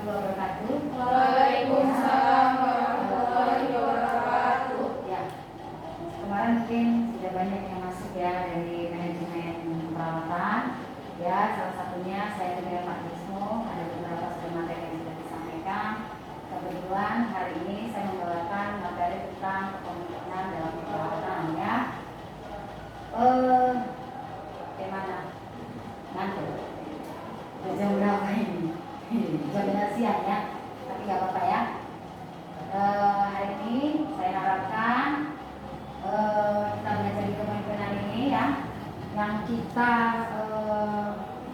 warahmatullahi wabarakatuh. Waalaikumsalam warahmatullahi wabarakatuh. Ya, kemarin mungkin sudah banyak yang masuk ya dari manajemen perawatan. Ya, salah satunya saya dengan Pak Wisnu, ada beberapa sudah materi yang sudah disampaikan. Kebetulan hari ini saya membawakan materi tentang kepemimpinan dalam perawatan ya. Bagaimana? Ngantuk. Jam berapa ini? Jam siang ya, tapi nggak apa-apa ya. Hari ini saya harapkan kita belajar kepemimpinan ini ya. Yang kita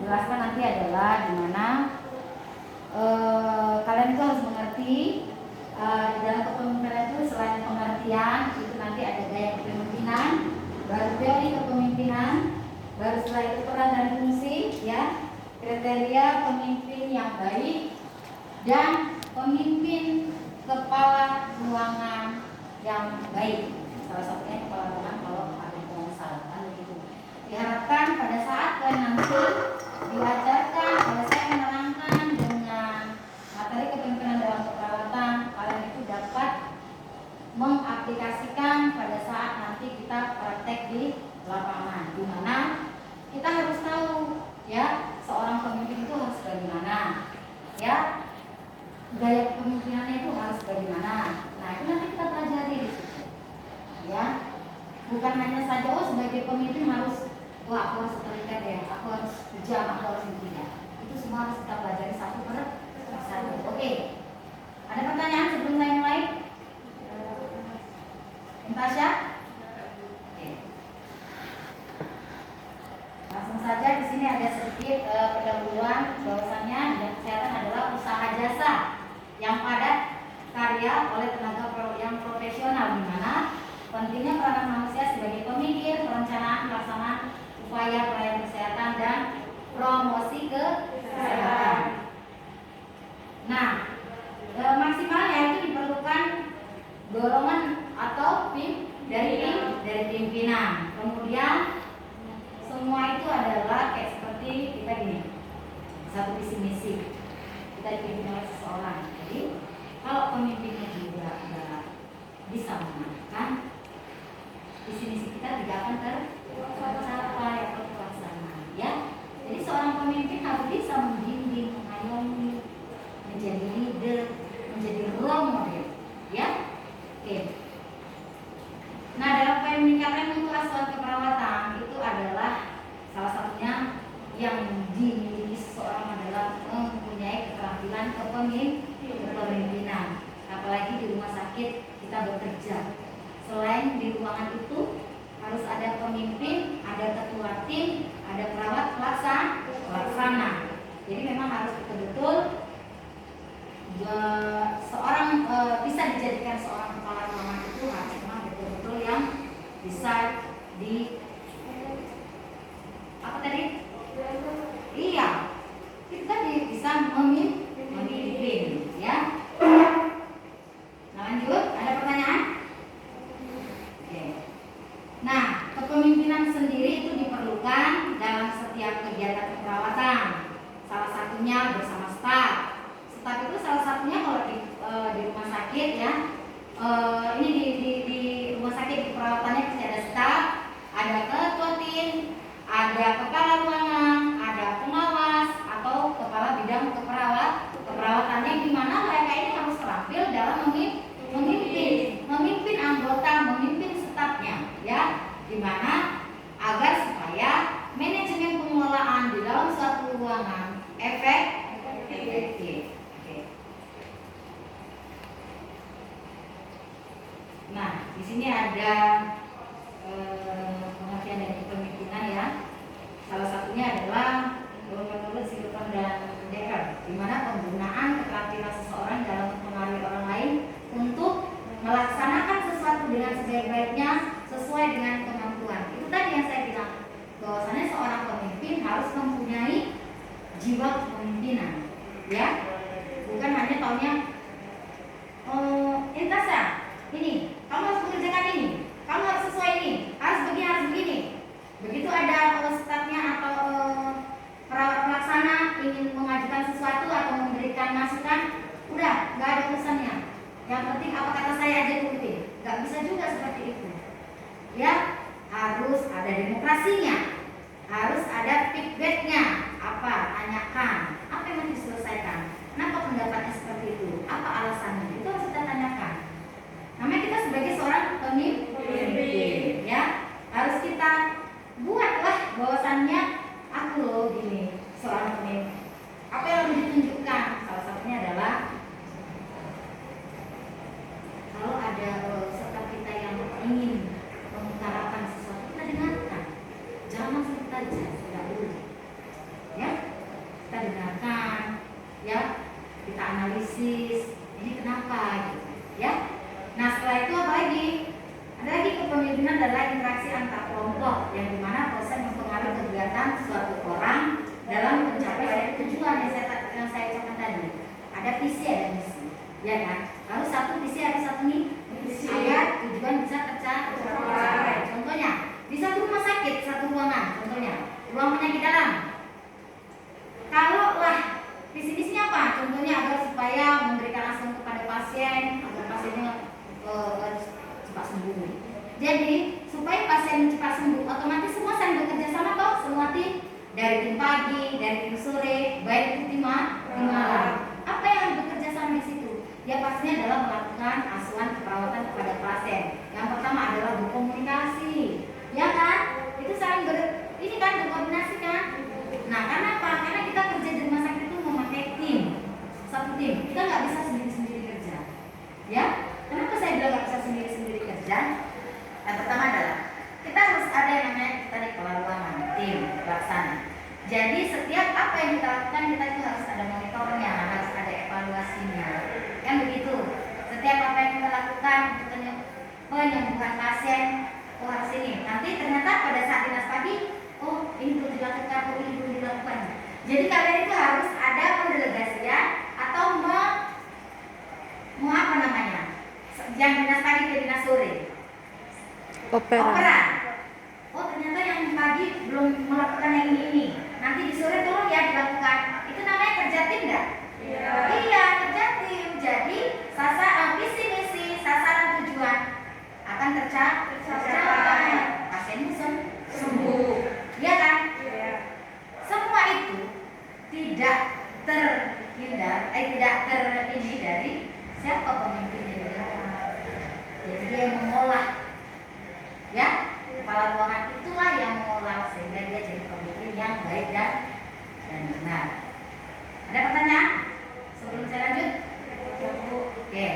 jelaskan nanti adalah gimana kalian itu harus mengerti di dalam kepemimpinan itu selain pengertian itu nanti ada gaya kepemimpinan, baru teori kepemimpinan, baru setelah itu peran dan fungsi ya, kriteria pemimpin yang baik dan pemimpin kepala ruangan yang baik. Salah satunya kepala ruangan kalau ada pengusaha kan begitu. Diharapkan pada saat kalian nanti diajarkan, kalau saya menerangkan dengan materi kepemimpinan dalam keperawatan, kalian itu dapat mengaplikasikan pada saat nanti kita praktek di lapangan, di mana kita harus tahu ya seorang pemimpin itu harus bagaimana ya, gaya kepemimpinannya itu harus bagaimana. Nah itu nanti kita pelajari di situ ya, bukan hanya saja sebagai pemimpin harus aku harus terikat ya, aku harus kejam, aku harus tidak. Itu semua harus kita pelajari satu per satu. Oke, ada pertanyaan sebelum saya mulai? Tasya? Oke. Langsung saja, di sini ada sedikit pendahuluan bahwasannya bidang kesehatan adalah usaha jasa yang padat karya oleh tenaga yang profesional, di mana pentingnya peranan manusia sebagai pemikir, perencanaan, pelaksanaan upaya pelayanan kesehatan dan promosi kesehatan. Nah, maksimalnya itu diperlukan dorongan atau dari pimpinan. Kemudian semua itu adalah kayak seperti kita gini, satu visi misi kita dipimpin oleh seseorang. Jadi kalau pemimpinnya juga bisa mengarahkan, visi misi kita tidak akan tercapai atau terlaksana ya. Jadi seorang pemimpin harus bisa membimbing, mengayomi, menjadi leader, menjadi role model ya. Oke. Nah, dalam upaya meningkatkan mutu asuhan keperawatan itu adalah salah satunya yang dimiliki seseorang adalah mempunyai keterampilan kepemimpinan. Apalagi di rumah sakit kita bekerja. Selain di ruangan itu harus ada pemimpin, ada ketua tim, ada perawat pelaksana. Jadi memang harus betul-betul seorang bisa dijadikan seorang kepala ruangan itu harus memang betul-betul yang bisa di apa tadi? Iya, kita bisa memimpin ya. Nah, lanjut, ada pertanyaan? Oke. Nah, kepemimpinan sendiri itu diperlukan dalam setiap kegiatan keperawatan. Salah satunya bersama staf. Staf itu salah satunya kalau di rumah sakit ya. Ini di rumah sakit di perawatannya pasti ada staf, ada ketua tim, ada kepala ruangan, ada pengawas atau kepala bidang keperawatannya, di mana mereka ini harus terampil dalam memimpin anggota, memimpin stafnya ya, di mana agar supaya manajemen pengelolaan di dalam suatu ruangan efektif. Nah, di sini ada pengertian dari kepemimpinan ya. Salah satunya adalah menurut Silver dan Decker, di mana penggunaan keterampilan seseorang dalam mempengaruhi orang lain untuk melaksanakan sesuatu dengan sebaik-baiknya sesuai dengan kemampuan. Itu tadi yang saya bilang, bahwasannya seorang pemimpin harus mempunyai jiwa kepemimpinan, ya, bukan hanya taunya ini Tasya, ini kamu harus mengerjakan ini, kamu harus sesuai ini, harus begini. Begitu ada stafnya atau perawat pelaksana ingin mengajukan sesuatu atau memberikan masukan, bisa juga seperti itu. Ya, harus ada demokrasinya, harus ada feedbacknya. Apa? Tanyakan. Apa yang mau diselesaikan? Kenapa pendapatnya seperti itu? Apa alasannya? Itu harus kita tanyakan. Namanya kita sebagai seorang pemimpin, ya harus kita buatlah bahwasannya aku loh gini seorang pemimpin. Apa yang harus ditunjukkan? Salah satunya adalah kalau ada serta kita yang ingin mengutarakan sesuatu, kita dengarkan. Jangan langsung kita judge, tidak boleh. Ya, kita dengarkan, ya, kita analisis. Ini kenapa? Gitu, ya. Nah setelah itu apa lagi? Ada lagi kepemimpinan adalah interaksi antar kelompok yang dimana proses mempengaruhi kegiatan suatu orang dalam mencapai dari tujuan yang saya ucapkan tadi. Ada visi, ada misi, ya kan? Lalu satu visi ada satu misi agar tujuan bisa tercapai. Contohnya di satu rumah sakit, satu ruangan, contohnya ruang penyakit dalam. Kalau lah visi misinya apa? Contohnya agar supaya memberikan asuhan kepada pasien agar pasiennya cepat sembuh. Jadi supaya pasien cepat sembuh, otomatis semua saling bekerja sama toh, semua tim dari tim pagi, dari tim sore, baik itu tim malam. Apa yang harus bekerja sama di situ? Ya pastinya adalah melakukan asuhan perawatan kepada pasien. Yang pertama adalah berkomunikasi, ya kan? Itu saling ini kan berkoordinasi kan? Nah karena apa? Karena kita kerja di rumah sakit itu memakai tim, satu tim. Kita nggak bisa sendiri-sendiri kerja, ya. Kenapa saya bilang nggak bisa sendiri-sendiri kerja? Yang pertama adalah kita harus ada yang namanya tadi kepala tim pelaksana. Jadi setiap apa yang kita lakukan kita itu harus ada monitornya, harus ada evaluasinya. Yang begitu. Setiap apa yang kita lakukan untuk penyembuhan pasien, oh harus ini. Nanti ternyata pada saat dinas pagi, oh ini belum dilakukan, oh ini belum dilakukan. Jadi kalian itu harus ada pendelegasian atau mau apa namanya? Yang dinas pagi ke dinas sore. Operan. Oh ternyata yang pagi belum melakukan yang ini. Nanti di sore tolong ya dilakukan. Itu namanya kerja tim nggak? Iya kerja tim. Jadi visi misi, sasaran tujuan akan tercapai. Pasiennya sembuh. Iya kan? Semua itu tidak terhindar, tidak ini dari siapa pemimpinnya. Jadi dia yang mengolah, ya kepala ruangan itulah yang mengolah sehingga dia jadi pemimpin yang baik dan benar. Ada pertanyaan sebelum saya lanjut? Oke.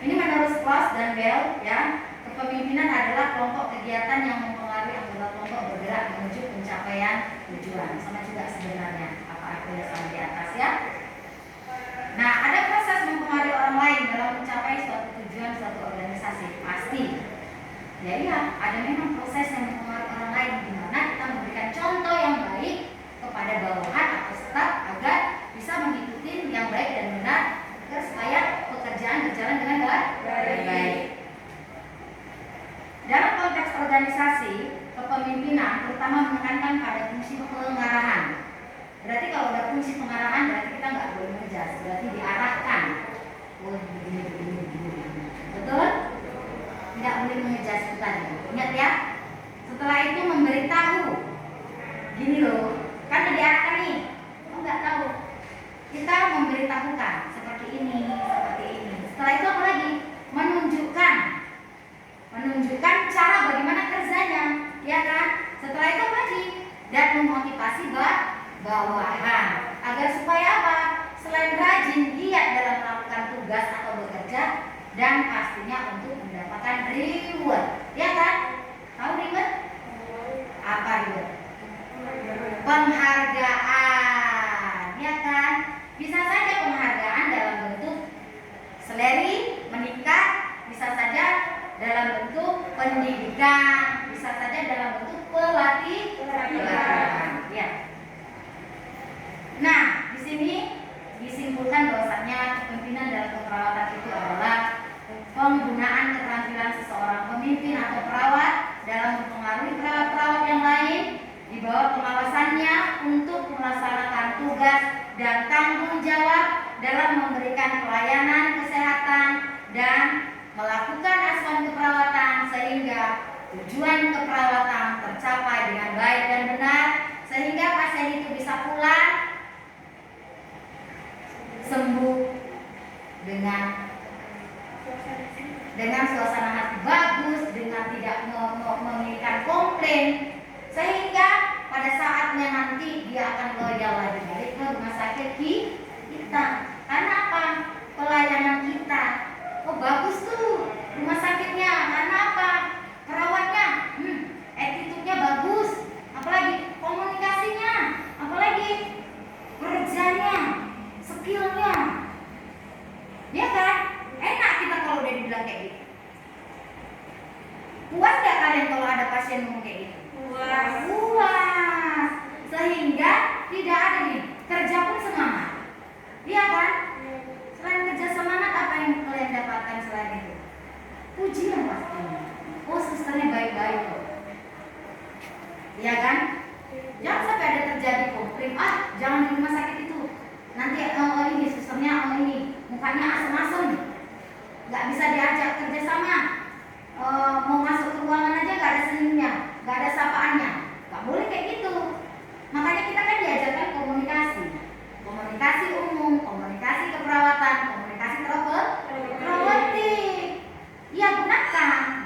Ini menurut Klaus dan Bell, ya kepemimpinan adalah kelompok kegiatan yang mempengaruhi anggota kelompok bergerak menuju pencapaian tujuan. Sama juga sebenarnya apa artinya sama di atas ya. Nah, ada proses mempengaruhi orang lain dalam mencapai suatu tujuan suatu organisasi pasti. Ya iya, ada memang proses yang mempengaruhi orang lain di mana kita memberikan contoh yang baik kepada bawahan atau staf agar bisa mengikuti yang baik dan benar agar supaya pekerjaan berjalan dengan baik. Dalam konteks organisasi, kepemimpinan terutama menekankan pada fungsi pengarahan. Berarti kalau ada fungsi pengarahan berarti kita nggak boleh mengejas, berarti diarahkan. Oh begini. Betul? Tidak boleh mengejas itu tadi. Ingat ya. Setelah itu memberitahu. Gini loh, kan diarahkan nih. Oh nggak tahu. Kita memberitahukan seperti ini. Setelah itu apa lagi? Menunjukkan cara bagaimana kerjanya, ya kan? Setelah itu apa lagi? Dan memotivasi bawahan agar supaya apa? Selain rajin, giat dalam melakukan tugas atau bekerja dan pastinya untuk mendapatkan reward, ya kan? Tahu reward? Apa reward? Penghargaan, ya kan? Bisa saja penghargaan dalam bentuk salary meningkat, bisa saja dalam bentuk pendidikan, bisa saja dalam bentuk pelatihan, ya. Nah, di sini disimpulkan bahwasannya kepemimpinan dalam keperawatan itu adalah penggunaan keterampilan seseorang pemimpin atau perawat dalam mempengaruhi perawat-perawat yang lain di bawah pengawasannya untuk melaksanakan tugas dan tanggung jawab dalam memberikan pelayanan kesehatan dan melakukan asuhan keperawatan sehingga tujuan keperawatan tercapai dengan baik dan benar, sehingga pasien itu bisa pulang sembuh dengan suasana hati bagus, dengan tidak menginginkan komplain, sehingga pada saatnya nanti dia akan loyal lagi balik ke rumah sakit kita. Karena apa? Pelayanan kita, oh bagus tuh rumah sakitnya. Karena apa? Perawatnya, attitude-nya bagus, apalagi komunikasinya, apalagi kerjanya, skillnya, ya kan? Enak kita kalau udah dibilang kayak gitu. Puas gak kalian kalau ada pasien ngomong kayak gitu? Puas. Sehingga tidak ada nih, kerja pun semangat. Iya kan? Selain kerja semangat, apa yang kalian dapatkan selain itu? Pujian pastinya. Oh, susternya baik-baik kok. Iya kan? Jangan sampai ada terjadi komplain, jangan di rumah sakit itu. Nanti ini susternya ini mukanya asem-asem, nggak bisa diajak kerjasama. Mau masuk ke ruangan aja nggak ada senyumnya, nggak ada sapaannya. Nggak boleh kayak gitu. Makanya kita kan diajarkan komunikasi umum, komunikasi keperawatan, komunikasi terapeutik. Ya,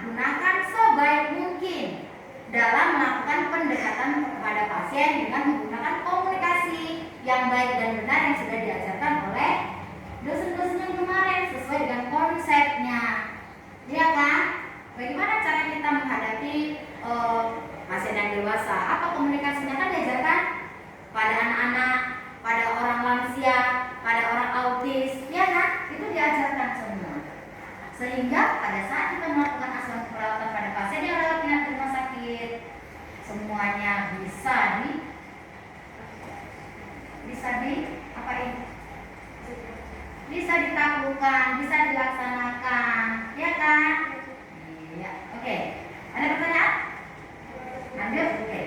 gunakan sebaik mungkin dalam melakukan pendekatan kepada pasien dengan menggunakan komunikasi yang baik dan benar yang sudah diajarkan oleh dosen-dosen yang kemarin sesuai dengan konsepnya. Ya kan? Bagaimana cara kita menghadapi pasien yang dewasa? Apa komunikasinya? Kan diajarkan pada anak-anak, pada orang lansia, pada orang autis, ya kan? Itu diajarkan semua. Sehingga pada saat kita melakukan asuhan perawatan pada pasien yang rawat inap di rumah sakit, semuanya bisa ditaklukkan, bisa dilaksanakan, ya kan? Iya. Oke. Ada pertanyaan? Lanjut. Oke.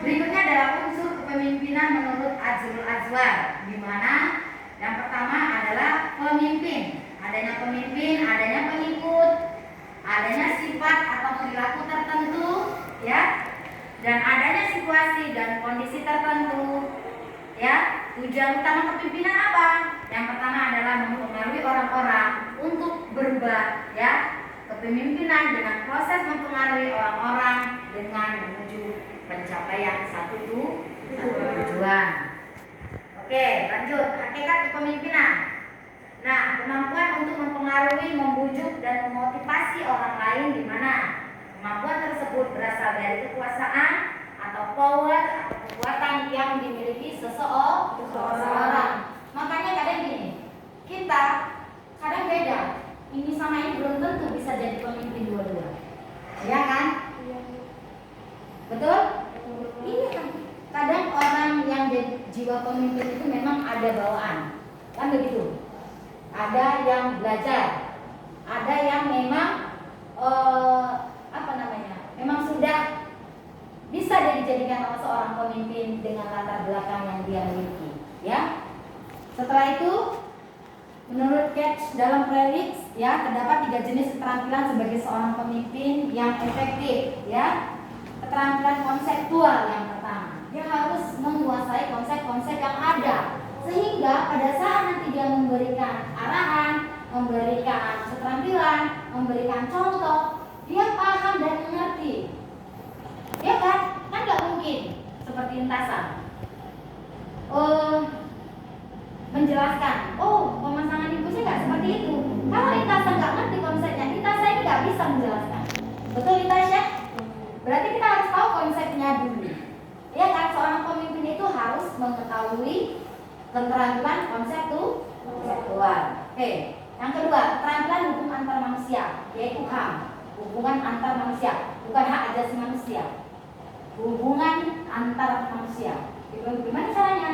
Berikutnya adalah unsur kepemimpinan menurut Azrul Azwar, di mana yang pertama adalah pemimpin. Adanya pemimpin, adanya pengikut, adanya sifat atau perilaku tertentu, ya, dan adanya situasi dan kondisi tertentu, ya. Tujuan utama kepemimpinan apa? Yang pertama adalah mempengaruhi orang-orang untuk berubah, ya. Kepemimpinan dengan proses mempengaruhi orang-orang dengan menuju pencapaian satu tujuan. Oke, lanjut. Hakikat kepemimpinan. Nah, kemampuan untuk mempengaruhi, membujuk, dan memotivasi orang lain, di mana kemampuan tersebut berasal dari kekuasaan atau power atau kekuatan yang dimiliki seseorang. Makanya kadang gini, kita kadang beda. Ini sama ini belum tentu bisa jadi pemimpin dua-dua, ya kan? Betul? Iya kan? Kadang orang yang jiwa pemimpin itu memang ada bawaan, kan begitu? Ada yang belajar, ada yang memang memang sudah bisa dijadikan seorang pemimpin dengan latar belakang yang dia miliki, ya. Setelah itu, menurut Catch dalam Prelix, ya, terdapat 3 jenis keterampilan sebagai seorang pemimpin yang efektif, ya. Keterampilan konseptual yang pertama, dia harus menguasai konsep-konsep yang ada, sehingga pada saat nanti dia memberikan arahan, memberikan keterampilan, memberikan contoh, dia paham dan mengerti, ya kan? Kan nggak mungkin seperti lintasan menjelaskan, pemasangan infusnya nggak seperti itu. Kalau lintasan nggak ngerti konsepnya, lintasan ini nggak bisa menjelaskan. Betul lintasnya? Berarti kita harus tahu konsepnya dulu, ya kan? Seorang pemimpin itu harus mengetahui keterampilan konseptual. Oke. Yang kedua, keterampilan hukum antar manusia, yaitu HAM, hubungan antar manusia, bukan hak asasi manusia. Hubungan antar manusia. Gimana caranya?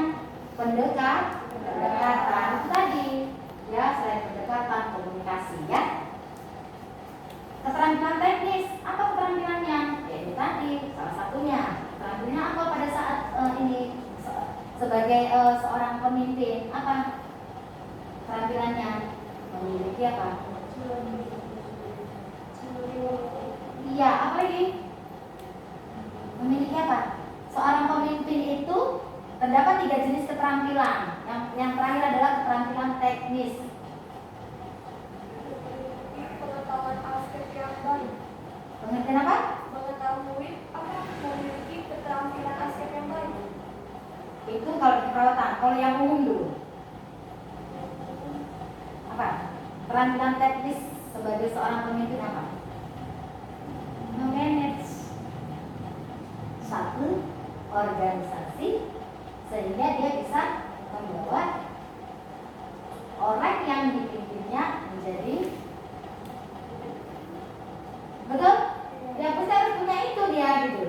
Pendekatan itu tadi, ya, selain pendekatan, komunikasi, ya. Keterampilan teknis, apa keterampilannya? Yaitu tadi salah satunya. Keterampilannya apa pada saat ini sebagai seorang pemimpin? Apa keterampilannya? Memiliki apa? Iya, apa lagi? Memiliki apa? Seorang pemimpin itu terdapat 3 jenis keterampilan. Yang terakhir adalah keterampilan teknis. Pengetahuan aspek yang baik. Pengertian apa? Memiliki keterampilan aspek yang baik. Itu kalau di perawatan. Kalau yang umum dulu. Apa? Keterampilan teknis sebagai seorang pemimpin apa? Memanage satu organisasi sehingga dia bisa membawa orang yang dipimpinnya menjadi betul? Ya pasti harus punya itu dia gitu.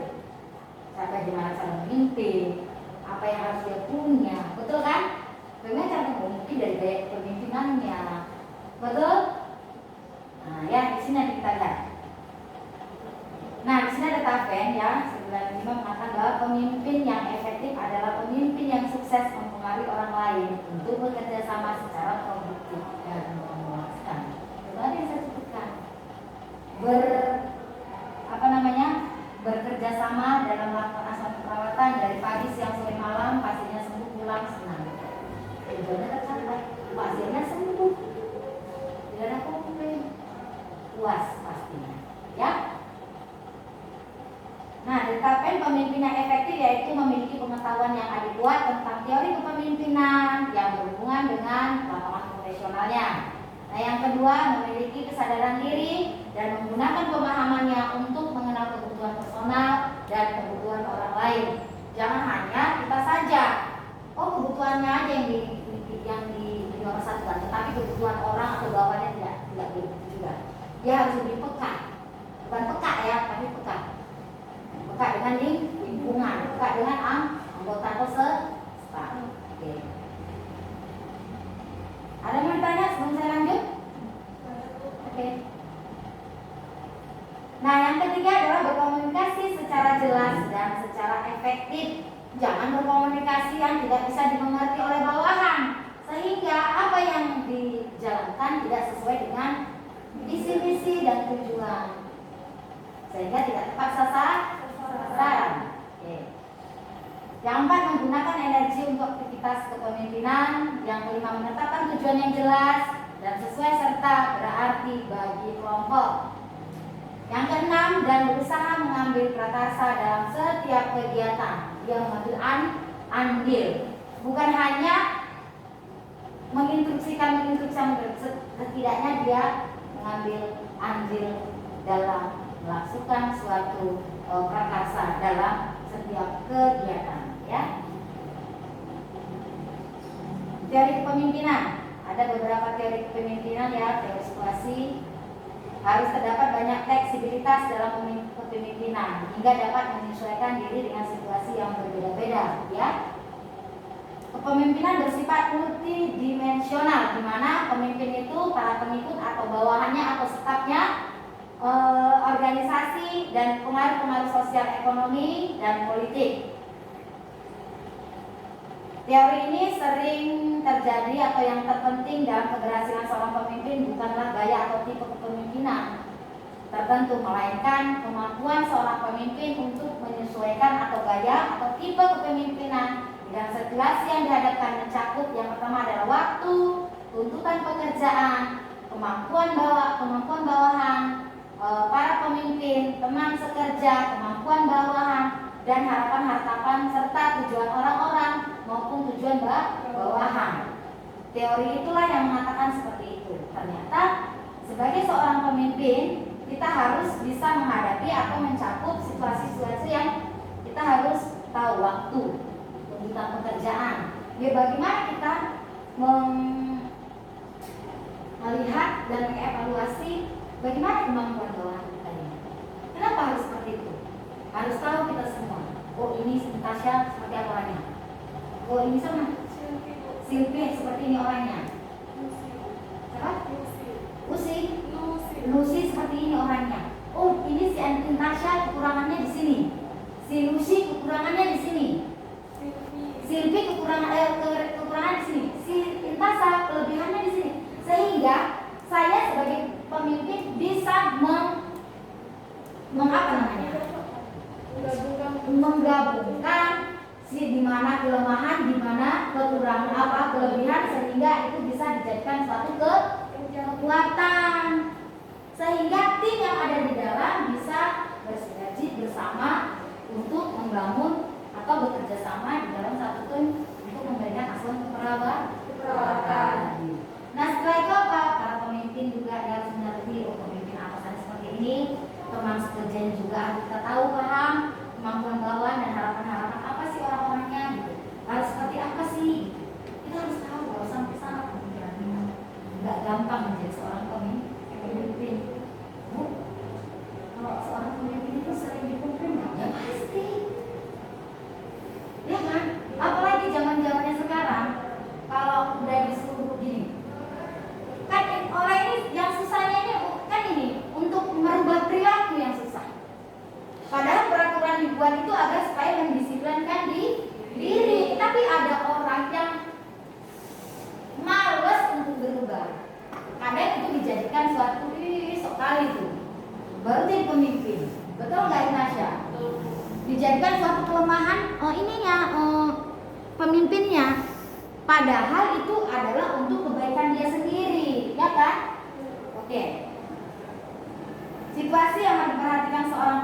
Bagaimana cara memimpin, apa yang harus dia punya, betul kan? Bagaimana cara memimpin dari gaya kepemimpinannya, betul? Nah ya di sini kita lihat. Nah di sini ada Taven ya 95 mengatakan bahwa pemimpin yang efektif adalah pemimpin yang sukses mempengaruhi orang lain untuk bekerja sama secara produktif dan memuaskan. Tadi yang saya sebutkan bekerja sama dalam melakukan asuhan perawatan dari pagi, siang, sore, malam, pasiennya sembuh, pulang senang. Tujuannya tercapai, pasiennya sembuh, tidak ada komplain, puas pastinya, ya. Nah, dikatakan pemimpin yang efektif yaitu memiliki pengetahuan yang adekuat tentang teori kepemimpinan yang berhubungan dengan lapangan profesionalnya. Nah, yang kedua, memiliki kesadaran diri dan menggunakan pemahamannya untuk mengenal kebutuhan personal dan kebutuhan orang lain. Jangan hanya kita saja, kebutuhannya aja yang di nomor satu, tetapi kebutuhan orang atau bawahnya tidak begitu juga. Dia harus lebih peka, bukan peka ya, tapi peka. Peka dengan lingkungan, peka dengan anggota peserta. Oke. Ada yang bertanya sebelum saya lanjut? Oke. Nah, yang ketiga adalah berkomunikasi secara jelas dan secara efektif. Jangan berkomunikasi yang tidak bisa dimengerti oleh bawahan, sehingga apa yang dijalankan tidak sesuai dengan visi misi dan tujuan, sehingga tidak tepat sasaran. Oke. Yang keempat, menggunakan energi untuk aktivitas kepemimpinan. Yang kelima, menetapkan tujuan yang jelas dan sesuai serta berarti bagi kelompok. Yang keenam, dan berusaha mengambil prakarsa dalam setiap kegiatan. Dia mengambil andil, bukan hanya menginstruksikan, setidaknya dia mengambil andil dalam melakukan suatu prakarsa dalam setiap kegiatan, ya. Teori kepemimpinan, ada beberapa teori kepemimpinan ya. Teori situasi, harus terdapat banyak fleksibilitas dalam kepemimpinan hingga dapat menyesuaikan diri dengan situasi yang berbeda-beda, ya. Kepemimpinan bersifat multidimensional, di mana pemimpin itu para pengikut atau bawahannya atau stafnya, organisasi dan pengaruh-pengaruh sosial, ekonomi dan politik. Teori ini sering terjadi atau yang terpenting dalam keberhasilan seorang pemimpin bukanlah gaya atau tipe kepemimpinan tertentu, melainkan kemampuan seorang pemimpin untuk menyesuaikan atau gaya atau tipe kepemimpinan dengan situasi yang dihadapkan. Mencakup yang pertama adalah waktu, tuntutan pekerjaan, kemampuan bawahan, para pemimpin, teman sekerja, kemampuan bawahan, dan harapan-harapan serta tujuan orang-orang maupun tujuan bawahan. Teori itulah yang mengatakan seperti itu. Ternyata sebagai seorang pemimpin kita harus bisa menghadapi atau mencakup situasi-situasi yang kita harus tahu, waktu, tuntutan pekerjaan. Ya, bagaimana kita melihat dan mengevaluasi bagaimana kemampuan bawahan kita ini. Kenapa harus seperti itu? Harus tahu kita semua. Ini Tasya seperti apa orangnya? Ini sama Silvi seperti ini orangnya. Siapa? Lucy seperti ini orangnya. Ini si Tasya kekurangannya di sini. Si Lucy kekurangannya di sini. Silvi kekurangan di sini. Si Tasya kelebihannya di sini. Sehingga mana kelemahan, di mana kekurangan kelebihan, sehingga itu bisa dijadikan suatu kekuatan, sehingga tim yang ada di dalam bisa bersinergi bersama untuk membangun atau bekerja sama di dalam satu tim untuk memberikan asuhan keperawatan. Nah, setelah itu apa? Para pemimpin juga harus mengerti pemimpin atasan seperti ini, teman sekerjanya juga harus kita tahu, paham kemampuan bawahan dan harapan-harapan apa sih orang-orangnya gitu. Harus seperti apa sih? Kita harus tahu kalau sampai sana pemikiran kita. Nggak gampang menjadi seorang pemimpin. Bu, kalau seorang pemimpin itu sering dipimpin, ya pasti. Ya kan? Apalagi zaman-zamannya sekarang, kalau udah disuruh gini, kan orang ini yang susahnya ini kan ini untuk merubah perilaku yang susah. Padahal peraturan dibuat itu agar supaya mendisiplinkan diri, tapi ada orang yang malas untuk berubah. Kadang itu dijadikan suatu sok kali itu baru jadi pemimpin. Betul nggak Nasya? Dijadikan suatu kelemahan pemimpinnya. Padahal itu adalah untuk kebaikan dia sendiri, ya kan? Oke. Situasi yang diperhatikan seorang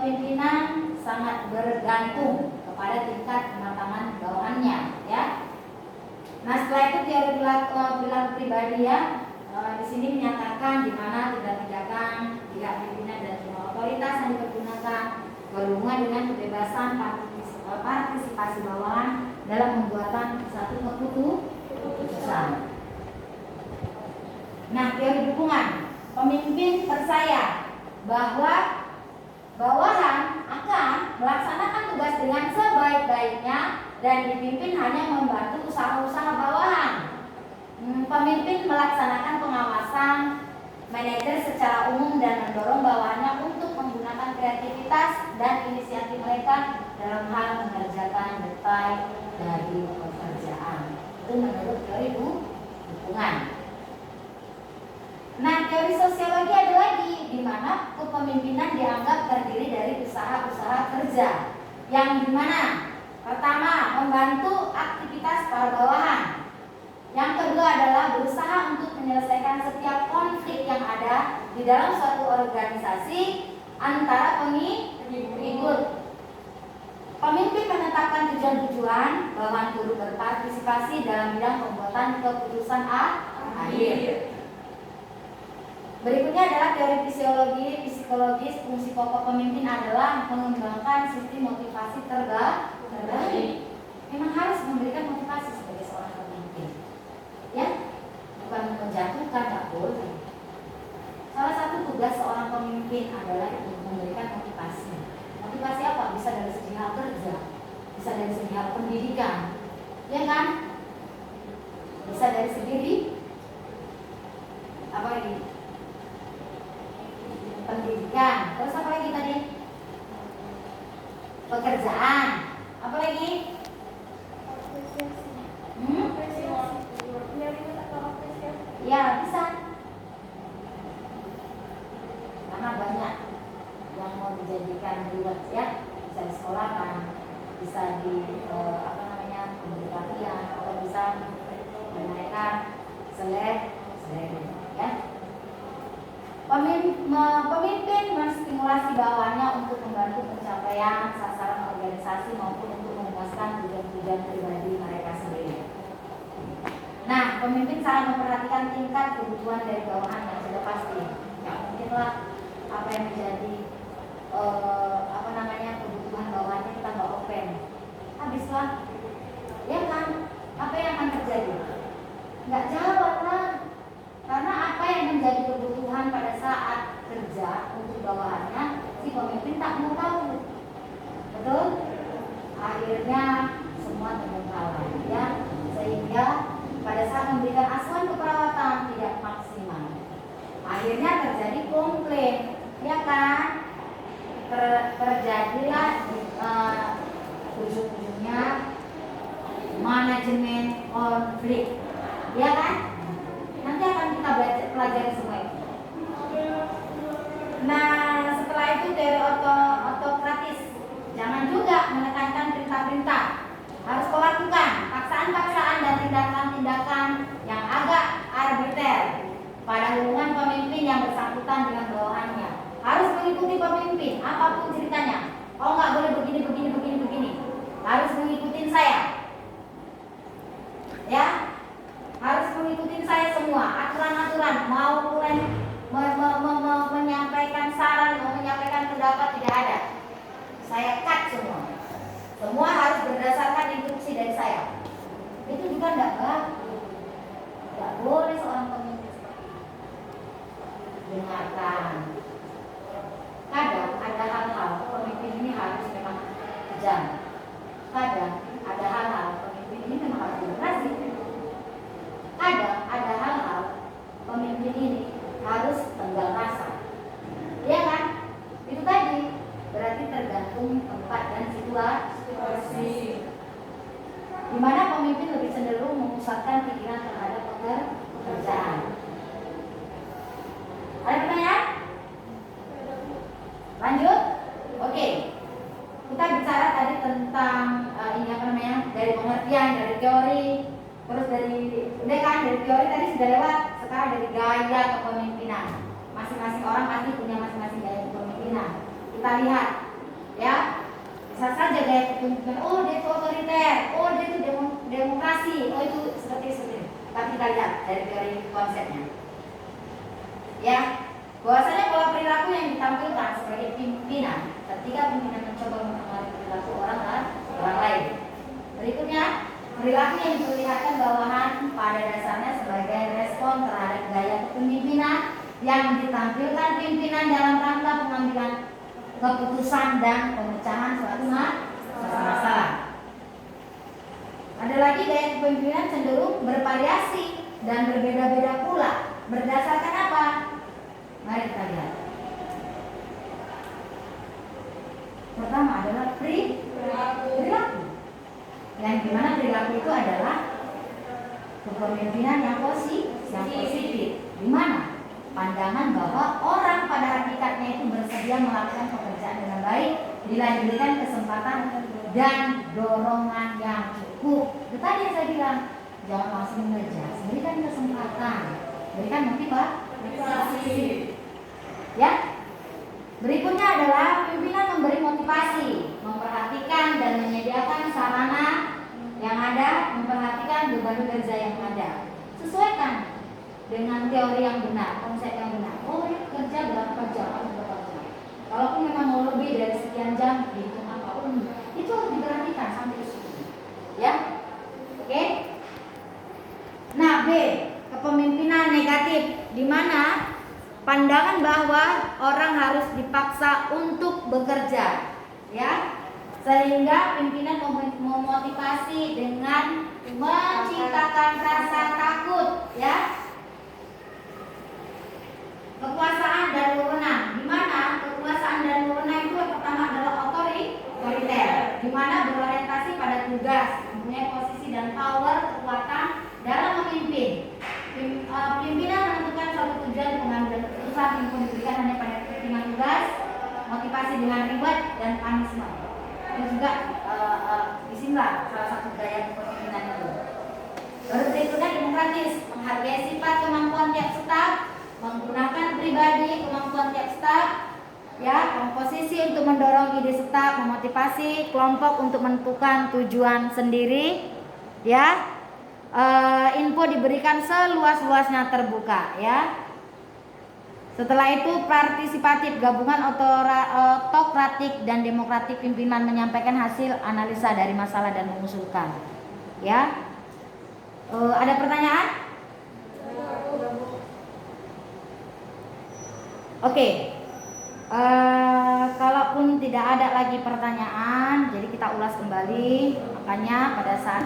pimpinan sangat bergantung kepada tingkat kematangan bawahannya, ya. Nah, setelah itu teori perilaku pribadi ya, di sini menyatakan di mana tindakan pihak pimpinan dan otoritas yang dipergunakan berhubungan dengan kebebasan partisipasi bawahan dalam pembuatan satu keputusan. Nah, teori dukungan, pemimpin percaya bahwa bawahan akan melaksanakan tugas dengan sebaik-baiknya dan dipimpin hanya membantu usaha-usaha bawahan. Pemimpin melaksanakan pengawasan manajer secara umum dan mendorong bawahannya untuk menggunakan kreativitas dan inisiatif mereka dalam hal mengerjakan detail dari pekerjaan. Itu menurut teori dukungan. Nah, teori sosiologi ada lagi, di mana kepemimpinan dianggap terdiri dari usaha-usaha kerja yang dimana pertama membantu aktivitas para bawahan. Yang kedua adalah berusaha untuk menyelesaikan setiap konflik yang ada di dalam suatu organisasi antara pengikut. Pemimpin menetapkan tujuan-tujuan, bawahan turut berpartisipasi dalam bidang pembuatan keputusan akhir. Berikutnya adalah teori psikologis. Fungsi pokok pemimpin adalah mengembangkan sistem motivasi terbaik. Memang harus memberikan motivasi sebagai seorang pemimpin, ya, bukan menjatuhkan, tak boleh. Salah satu tugas seorang pemimpin adalah memberikan motivasi. Motivasi apa? Bisa dari segi hal kerja, bisa dari segi hal pendidikan, ya kan? Bisa dari segi apa lagi? Pendidikan. Terus apa lagi tadi? Pekerjaan. Apa lagi? Ya, bisa. Karena banyak yang mau dijadikan reward, ya. Bisa di sekolah kan, bisa di pelatihan, atau bisa menaikkan selera, ya. Pemimpin menstimulasi bawahannya untuk membantu pencapaian sasaran organisasi maupun untuk memuaskan tujuan-tujuan pribadi mereka sendiri. Nah, pemimpin sangat memperhatikan tingkat kebutuhan dari bawahan yang sudah pasti. Nggak mungkin lah apa yang menjadi kebutuhan bawahannya kita nggak open. Habislah, ya kan? Apa yang akan terjadi? Nggak jawab lah. Karena apa yang menjadi kebutuhan pada saat kerja untuk bawahannya, si pemimpin tak mau tahu. Betul? Akhirnya semua terbengkalai, ya. Sehingga pada saat memberikan asuhan keperawatan tidak maksimal. Akhirnya terjadi komplain, ya kan? Terjadilah ujung-ujungnya manajemen konflik, ya kan? Nanti akan kita pelajari semua itu. Nah, setelah itu teori otokratis. Jangan juga menekankan perintah-perintah. ngikutin saya. Ya, harus mengikuti saya semua aturan-aturan. Mau menyampaikan saran, mau menyampaikan pendapat tidak ada. Saya cut semua. Semua harus berdasarkan instruksi dari saya. Itu juga tidak bagus. Tidak boleh seorang pemimpin seperti itu. Dengarkan. Kadang ada hal-hal pemimpin ini harus memang kejam. Kadang ada hal-hal pemimpin ini memang harus demokrasi. Kadang ada hal-hal pemimpin ini harus tenggang rasa. Iya kan? Itu tadi. Berarti tergantung tempat dan situasi. Di mana pemimpin lebih cenderung memusatkan pikiran terhadap pekerjaan. Ada pertanyaan? Lanjut? Oke. Kita bicara tadi tentang ini apa namanya? Dari pengertian, dari teori, terus dari teori tadi sudah lewat. Sekarang dari gaya kepemimpinan. Masing-masing orang pasti punya masing-masing gaya kepemimpinan. Kita lihat, ya. Bisa saja gaya kepemimpinan. Oh, dia itu otoriter. Oh, dia itu demokrasi. Oh, itu seperti itu. Tapi kita lihat dari teori konsepnya. Ya, bahwasanya pola perilaku yang ditampilkan sebagai pimpinan ketika pimpinan mencoba mempengaruhi perilaku orang lain. Berikutnya, perilaku yang diperlihatkan bawahan pada dasarnya sebagai respon terhadap gaya kepemimpinan yang ditampilkan pimpinan dalam rangka pengambilan keputusan dan pemecahan suatu masalah. Ada lagi gaya kepemimpinan cenderung bervariasi dan berbeda-beda pula. Berdasarkan apa? Mari kita lihat. Pertama adalah perilaku. Yang dimana perilaku itu adalah kepemimpinan yang positif. Di mana pandangan bahwa orang pada hakikatnya itu bersedia melakukan pekerjaan dengan baik bila diberikan kesempatan dan dorongan yang cukup. Itu tadi yang saya bilang, jangan langsung mengejar, berikan kesempatan, berikan motivasi. Ya. Berikutnya adalah pimpinan memberi motivasi, memperhatikan dan menyediakan sarana yang ada, memperhatikan beban kerja yang ada. Sesuaikan dengan teori yang benar, konsep yang benar. Oh, ini kerja berapa jam? Kalaupun memang mau lebih dari sekian jam, dihitung apapun, itu harus diperhatikan sampai ke situ. Ya, oke. Nah, B, kepemimpinan negatif, di mana pandangan bahwa orang harus dipaksa untuk bekerja, ya, sehingga pimpinan memotivasi dengan menciptakan rasa takut, ya. Kekuasaan dan wewenang, di mana kekuasaan dan wewenang itu yang pertama adalah otoriter, di mana berorientasi pada tugas, mempunyai posisi dan power, kekuatan dalam memimpin. Pimpinan menentukan suatu tujuan pengambilan keputusan yang diberikan hanya pada kepentingan tugas, motivasi dengan reward dan punishment. Itu juga disinilah salah satu gaya kepemimpinan itu. Lalu berikutnya demokratis, menghargai sifat kemampuan tiap staf, menggunakan pribadi kemampuan tiap staf, ya, komposisi untuk mendorong ide staf, memotivasi kelompok untuk menentukan tujuan sendiri, ya. Info diberikan seluas-luasnya terbuka, ya. Setelah itu partisipatif, gabungan otokratik dan demokratik, pimpinan menyampaikan hasil analisa dari masalah dan mengusulkan, ya. Ada pertanyaan? Oke. Kalaupun tidak ada lagi pertanyaan, jadi kita ulas kembali. Makanya pada saat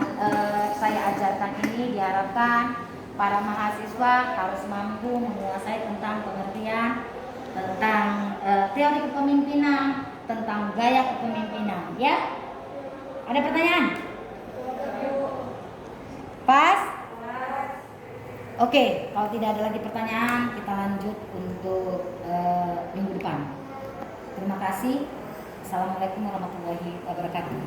saya ajarkan ini diharapkan para mahasiswa harus mampu menguasai tentang pengertian, tentang teori kepemimpinan, tentang gaya kepemimpinan, ya. Ada pertanyaan? Pas? Oke, kalau tidak ada lagi pertanyaan, kita lanjut untuk minggu depan. Terima kasih. Assalamualaikum warahmatullahi wabarakatuh.